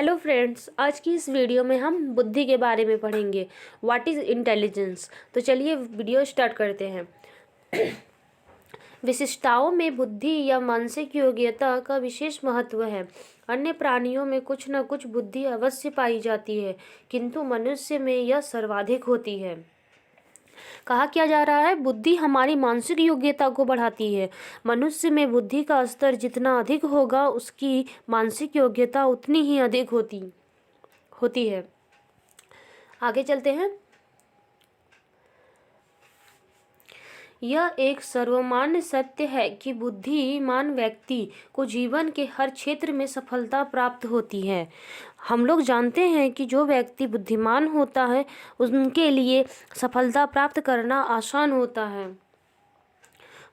Hello friends, आज की इस वीडियो में हम बुद्धि के बारे में पढ़ेंगे। What is intelligence. तो चलिए वीडियो स्टार्ट करते हैं। विशिष्टताओं में बुद्धि या मानसिक योग्यता का विशेष महत्व है। अन्य प्राणियों में कुछ न कुछ बुद्धि अवश्य पाई जाती है, किंतु मनुष्य में यह सर्वाधिक होती है। कहा क्या जा रहा है, बुद्धि हमारी मानसिक योग्यता को बढ़ाती है। मनुष्य में बुद्धि का स्तर जितना अधिक होगा, उसकी मानसिक योग्यता उतनी ही अधिक होती है। आगे चलते हैं। यह एक सर्वमान्य सत्य है कि बुद्धिमान व्यक्ति को जीवन के हर क्षेत्र में सफलता प्राप्त होती है। हम लोग जानते हैं कि जो व्यक्ति बुद्धिमान होता है उनके लिए सफलता प्राप्त करना आसान होता है।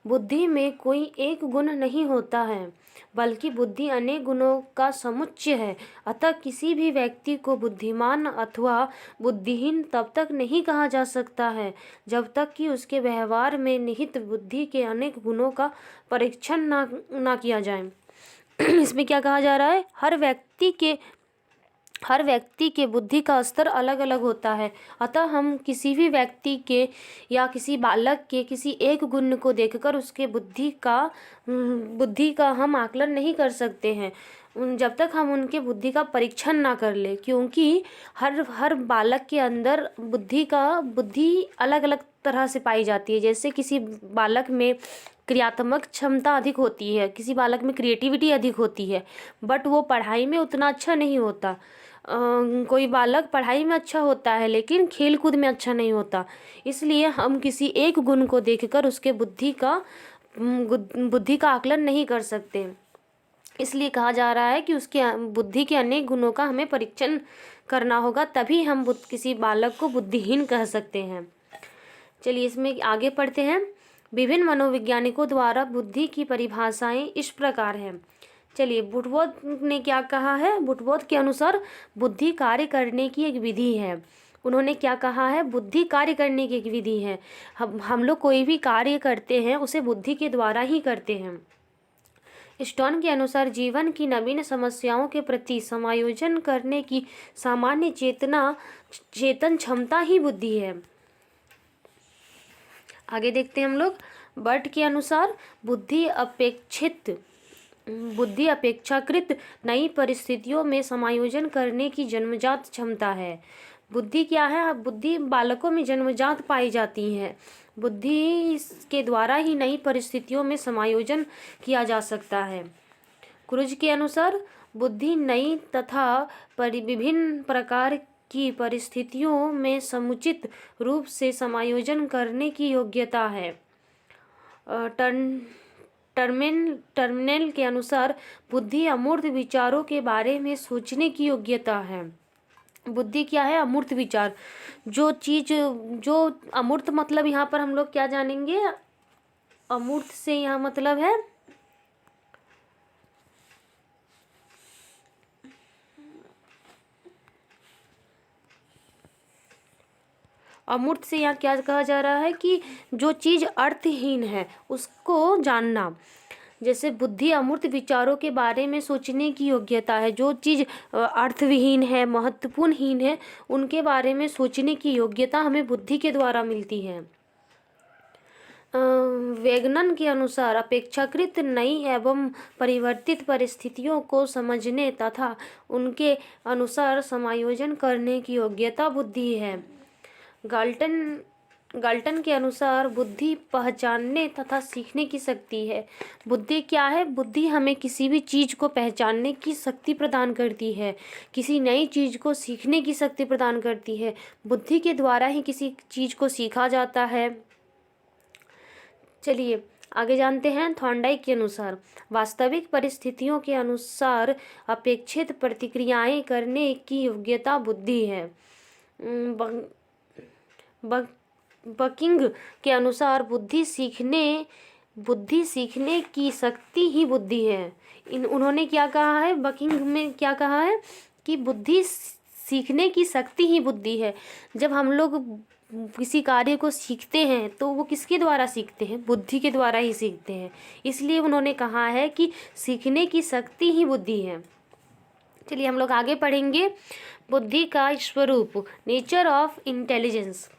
बुद्धि में कोई एक गुण नहीं होता है, बल्कि बुद्धि अनेक गुणों का समुच्चय है। अतः किसी भी व्यक्ति को बुद्धिमान अथवा बुद्धिहीन तब तक नहीं कहा जा सकता है जब तक कि उसके व्यवहार में निहित बुद्धि के अनेक गुणों का परीक्षण ना किया जाए। इसमें क्या कहा जा रहा है, हर व्यक्ति के बुद्धि का स्तर अलग अलग होता है। अतः हम किसी भी व्यक्ति के या किसी बालक के किसी एक गुण को देखकर उसके बुद्धि का हम आकलन नहीं कर सकते हैं जब तक हम उनके बुद्धि का परीक्षण ना कर ले, क्योंकि हर बालक के अंदर बुद्धि अलग अलग तरह से पाई जाती है। जैसे किसी बालक में क्रियात्मक क्षमता अधिक होती है, किसी बालक में क्रिएटिविटी अधिक होती है, बट वो पढ़ाई में उतना अच्छा नहीं होता। कोई बालक पढ़ाई में अच्छा होता है लेकिन खेल कूद में अच्छा नहीं होता। इसलिए हम किसी एक गुण को देखकर उसके बुद्धि का आकलन नहीं कर सकते। इसलिए कहा जा रहा है कि उसके बुद्धि के अनेक गुणों का हमें परीक्षण करना होगा, तभी हम किसी बालक को बुद्धिहीन कह सकते हैं। चलिए इसमें आगे पढ़ते हैं। विभिन्न मनोवैज्ञानिकों द्वारा बुद्धि की परिभाषाएं इस प्रकार हैं। चलिए, बुटवोद ने क्या कहा है। बुटवोद के अनुसार बुद्धि कार्य करने की एक विधि है। उन्होंने क्या कहा है, बुद्धि कार्य करने की एक विधि है। हम लोग कोई भी कार्य करते हैं उसे बुद्धि के द्वारा ही करते हैं। स्टोन के अनुसार जीवन की नवीन समस्याओं के प्रति समायोजन करने की सामान्य चेतन क्षमता ही बुद्धि है। आगे देखते हैं हम लोग। बर्ट के अनुसार बुद्धि अपेक्षाकृत नई परिस्थितियों में समायोजन करने की जन्मजात क्षमता है। बुद्धि क्या है, बुद्धि बालकों में जन्मजात पाई जाती है। बुद्धि के द्वारा ही नई परिस्थितियों में समायोजन किया जा सकता है। क्रूज के अनुसार बुद्धि नई तथा विभिन्न प्रकार की परिस्थितियों में समुचित रूप से समायोजन करने की योग्यता है। टर्मिनल के अनुसार बुद्धि अमूर्त विचारों के बारे में सोचने की योग्यता है। बुद्धि क्या है, अमूर्त विचार। जो अमूर्त मतलब यहाँ पर हम लोग क्या जानेंगे, अमूर्त से यहाँ मतलब है अमूर्त से यहाँ क्या कहा जा रहा है कि जो चीज़ अर्थहीन है उसको जानना। जैसे बुद्धि अमूर्त विचारों के बारे में सोचने की योग्यता है। जो चीज़ अर्थविहीन है, महत्वपूर्णहीन है, उनके बारे में सोचने की योग्यता हमें बुद्धि के द्वारा मिलती है। वेगनन के अनुसार अपेक्षाकृत नई एवं परिवर्तित परिस्थितियों को समझने तथा उनके अनुसार समायोजन करने की योग्यता बुद्धि है। गाल्टन के अनुसार बुद्धि पहचानने तथा सीखने की शक्ति है। बुद्धि क्या है, बुद्धि हमें किसी भी चीज़ को पहचानने की शक्ति प्रदान करती है, किसी नई चीज़ को सीखने की शक्ति प्रदान करती है। बुद्धि के द्वारा ही किसी चीज़ को सीखा जाता है। चलिए आगे जानते हैं। थॉर्नडाइक के अनुसार वास्तविक परिस्थितियों के अनुसार अपेक्षित प्रतिक्रियाएं करने की योग्यता बुद्धि है। बकिंग के अनुसार बुद्धि सीखने की शक्ति ही बुद्धि है। उन्होंने क्या कहा है, बकिंग में क्या कहा है कि बुद्धि सीखने की शक्ति ही बुद्धि है। जब हम लोग किसी कार्य को सीखते हैं तो वो किसके द्वारा सीखते हैं, बुद्धि के द्वारा ही सीखते हैं। इसलिए उन्होंने कहा है कि सीखने की शक्ति ही बुद्धि है। चलिए हम लोग आगे पढ़ेंगे बुद्धि का स्वरूप, नेचर ऑफ इंटेलिजेंस।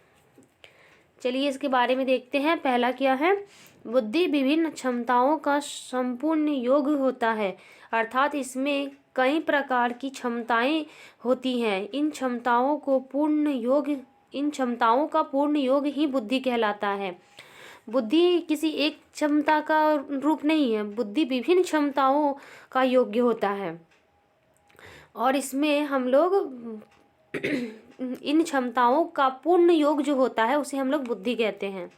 चलिए इसके बारे में देखते हैं। पहला क्या है, बुद्धि विभिन्न क्षमताओं का संपूर्ण योग होता है, अर्थात इसमें कई प्रकार की क्षमताएं होती हैं। इन क्षमताओं का पूर्ण योग ही बुद्धि कहलाता है। बुद्धि किसी एक क्षमता का रूप नहीं है, बुद्धि विभिन्न क्षमताओं का योग्य होता है और इसमें हम लोग इन क्षमताओं का पूर्ण योग जो होता है उसे हम लोग बुद्धि कहते हैं।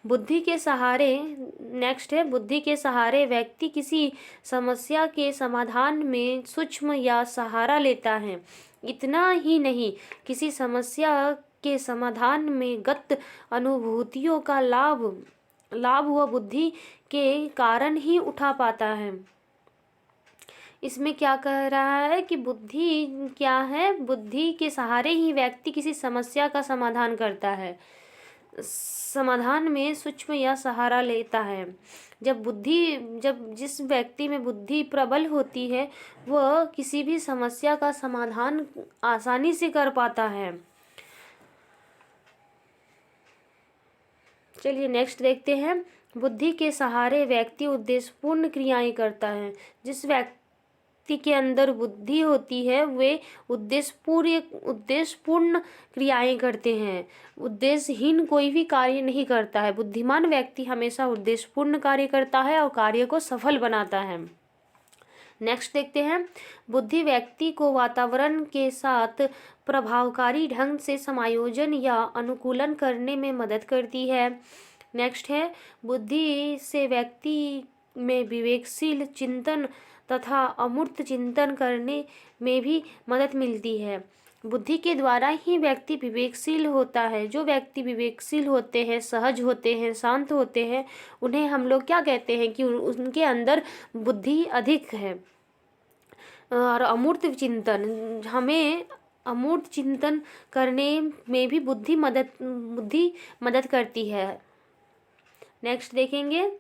बुद्धि के सहारे, नेक्स्ट है, बुद्धि के सहारे व्यक्ति किसी समस्या के समाधान में सूक्ष्म या सहारा लेता है। इतना ही नहीं, किसी समस्या के समाधान में गत अनुभूतियों का लाभ वह बुद्धि के कारण ही उठा पाता है। इसमें क्या कह रहा है कि बुद्धि क्या है, बुद्धि के सहारे ही व्यक्ति किसी समस्या का समाधान करता है, समाधान में सूक्ष्म या सहारा लेता है। जब जिस व्यक्ति में बुद्धि प्रबल होती है वह किसी भी समस्या का समाधान आसानी से कर पाता है। चलिए नेक्स्ट देखते हैं। बुद्धि के सहारे व्यक्ति उद्देश्यपूर्ण क्रियाएं करता है। जिस व्यक्ति के अंदर बुद्धि होती है वे उद्देश्यपूर्ण क्रियाएं करते हैं। उद्देश्यहीन कोई भी कार्य नहीं करता है। बुद्धिमान व्यक्ति हमेशा उद्देश्यपूर्ण कार्य करता है और कार्य को सफल बनाता है। नेक्स्ट देखते हैं। बुद्धि व्यक्ति को वातावरण के साथ प्रभावकारी ढंग से समायोजन या अनुकूलन करने में मदद करती है। नेक्स्ट है, बुद्धि से व्यक्ति में विवेकशील चिंतन तथा अमूर्त चिंतन करने में भी मदद मिलती है। बुद्धि के द्वारा ही व्यक्ति विवेकशील होता है। जो व्यक्ति विवेकशील होते हैं, सहज होते हैं, शांत होते हैं, उन्हें हम लोग क्या कहते हैं कि उनके अंदर बुद्धि अधिक है। और अमूर्त चिंतन, हमें अमूर्त चिंतन करने में भी बुद्धि मदद करती है। नेक्स्ट देखेंगे।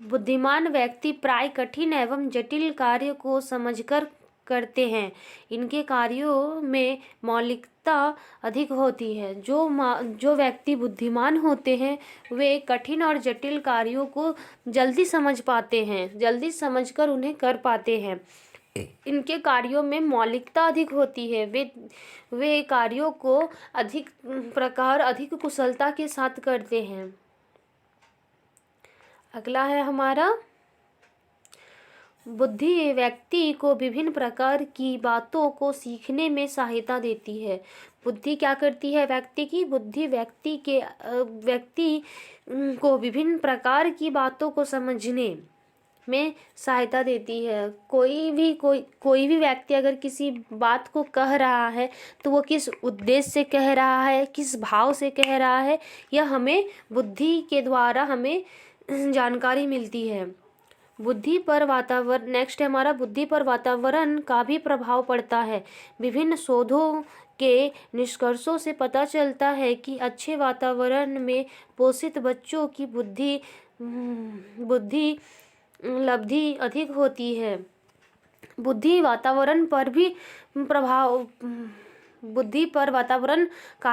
बुद्धिमान व्यक्ति प्राय कठिन एवं जटिल कार्य को समझकर करते हैं। इनके कार्यों में मौलिकता अधिक होती है। जो व्यक्ति बुद्धिमान होते हैं वे कठिन और जटिल कार्यों को जल्दी समझ पाते हैं, जल्दी समझकर उन्हें कर पाते हैं। इनके कार्यों में मौलिकता अधिक होती है। वे कार्यों को अधिक कुशलता के साथ करते हैं। अगला है हमारा, बुद्धि व्यक्ति को विभिन्न प्रकार की बातों को सीखने में सहायता देती है। बुद्धि क्या करती है व्यक्ति की? बुद्धि व्यक्ति को विभिन्न प्रकार की बातों को समझने में सहायता देती है। कोई भी व्यक्ति अगर किसी बात को कह रहा है तो वो किस उद्देश्य से कह रहा है, किस भाव से कह रहा है, यह हमें बुद्धि के द्वारा हमें जानकारी मिलती है। बुद्धि पर वातावरण, नेक्स्ट है हमारा, बुद्धि पर वातावरण का भी प्रभाव पड़ता है। विभिन्न शोधों के निष्कर्षों से पता चलता है कि अच्छे वातावरण में पोषित बच्चों की बुद्धि लब्धि अधिक होती है। बुद्धि पर वातावरण का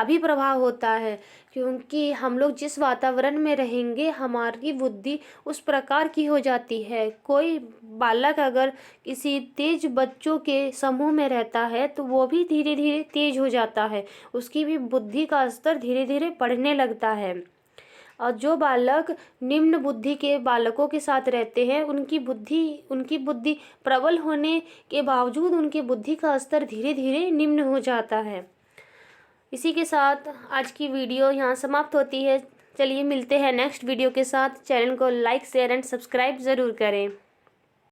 भी प्रभाव होता है, क्योंकि हम लोग जिस वातावरण में रहेंगे हमारी बुद्धि उस प्रकार की हो जाती है। कोई बालक अगर किसी तेज बच्चों के समूह में रहता है तो वो भी धीरे धीरे तेज हो जाता है, उसकी भी बुद्धि का स्तर धीरे धीरे बढ़ने लगता है। और जो बालक निम्न बुद्धि के बालकों के साथ रहते हैं उनकी बुद्धि प्रबल होने के बावजूद उनकी बुद्धि का स्तर धीरे धीरे निम्न हो जाता है। इसी के साथ आज की वीडियो यहाँ समाप्त होती है। चलिए मिलते हैं नेक्स्ट वीडियो के साथ। चैनल को लाइक, शेयर एंड सब्सक्राइब ज़रूर करें।